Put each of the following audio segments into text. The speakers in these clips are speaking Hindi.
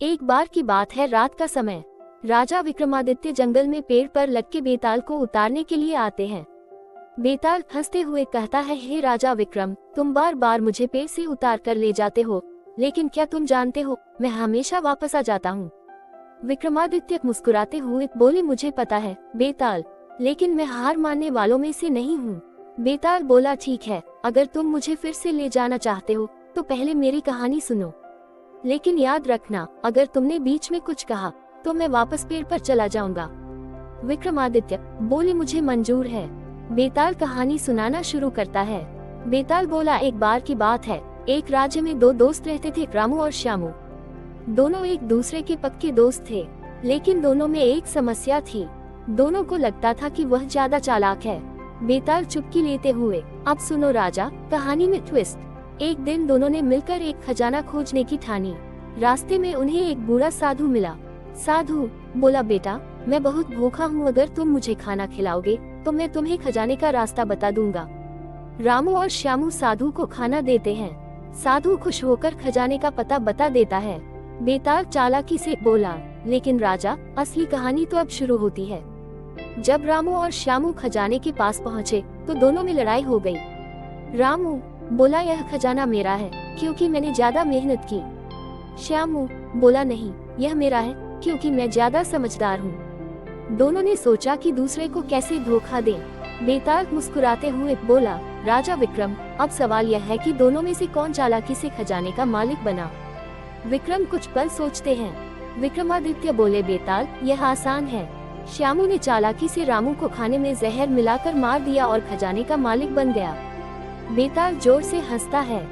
एक बार की बात है, रात का समय। राजा विक्रमादित्य जंगल में पेड़ पर लटके बेताल को उतारने के लिए आते हैं। बेताल हंसते हुए कहता है, हे राजा विक्रम, तुम बार बार मुझे पेड़ से उतार कर ले जाते हो, लेकिन क्या तुम जानते हो, मैं हमेशा वापस आ जाता हूँ। विक्रमादित्य मुस्कुराते हुए बोले, मुझे पता है बेताल, लेकिन मैं हार मानने वालों में से नहीं हूँ। बेताल बोला, ठीक है, अगर तुम मुझे फिर से ले जाना चाहते हो तो पहले मेरी कहानी सुनो, लेकिन याद रखना, अगर तुमने बीच में कुछ कहा तो मैं वापस पेड़ पर चला जाऊंगा। विक्रमादित्य बोले, मुझे मंजूर है। बेताल कहानी सुनाना शुरू करता है। बेताल बोला, एक बार की बात है, एक राज्य में दो दोस्त रहते थे, रामू और श्यामू। दोनों एक दूसरे के पक्के दोस्त थे, लेकिन दोनों में एक समस्या थी। दोनों को लगता था कि वह ज्यादा चालाक है। बेताल चुपकी लेते हुए, अब सुनो राजा, कहानी में ट्विस्ट। एक दिन दोनों ने मिलकर एक खजाना खोजने की ठानी। रास्ते में उन्हें एक बूढ़ा साधु मिला। साधु बोला, बेटा, मैं बहुत भूखा हूँ, अगर तुम मुझे खाना खिलाओगे तो मैं तुम्हें खजाने का रास्ता बता दूंगा। रामू और श्यामू साधु को खाना देते हैं। साधु खुश होकर खजाने का पता बता देता है। बेताल चालाकी से बोला, लेकिन राजा, असली कहानी तो अब शुरू होती है। जब रामू और श्यामू खजाने के पास पहुँचे तो दोनों में लड़ाई हो गई। रामू बोला, यह खजाना मेरा है क्योंकि मैंने ज्यादा मेहनत की। श्यामू बोला, नहीं, यह मेरा है क्योंकि मैं ज्यादा समझदार हूँ। दोनों ने सोचा कि दूसरे को कैसे धोखा दें। बेताल मुस्कुराते हुए बोला, राजा विक्रम, अब सवाल यह है कि दोनों में से कौन चालाकी से खजाने का मालिक बना। विक्रम कुछ पल सोचते हैं। विक्रमादित्य बोले, बेताल, यह आसान है। श्यामू ने चालाकी से रामू को खाने में जहर मिलाकर मार दिया और खजाने का मालिक बन गया। बेताल जोर से हंसता है।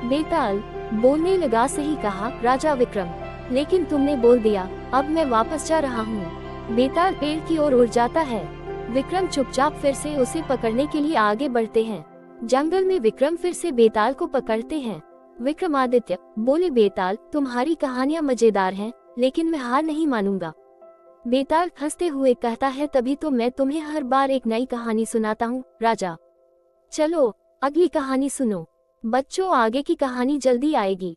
बेताल बोलने लगा, सही कहा राजा विक्रम, लेकिन तुमने बोल दिया, अब मैं वापस जा रहा हूँ। बेताल पेड़ की ओर उड़ जाता है। विक्रम चुपचाप फिर से उसे पकड़ने के लिए आगे बढ़ते हैं। जंगल में विक्रम फिर से बेताल को पकड़ते हैं। विक्रमादित्य बोले, बेताल, तुम्हारी कहानियां मजेदार हैं, लेकिन मैं हार नहीं मानूंगा। बेताल हंसते हुए कहता है, तभी तो मैं तुम्हें हर बार एक नई कहानी सुनाता हूँ राजा। चलो अगली कहानी सुनो। बच्चों, आगे की कहानी जल्दी आएगी।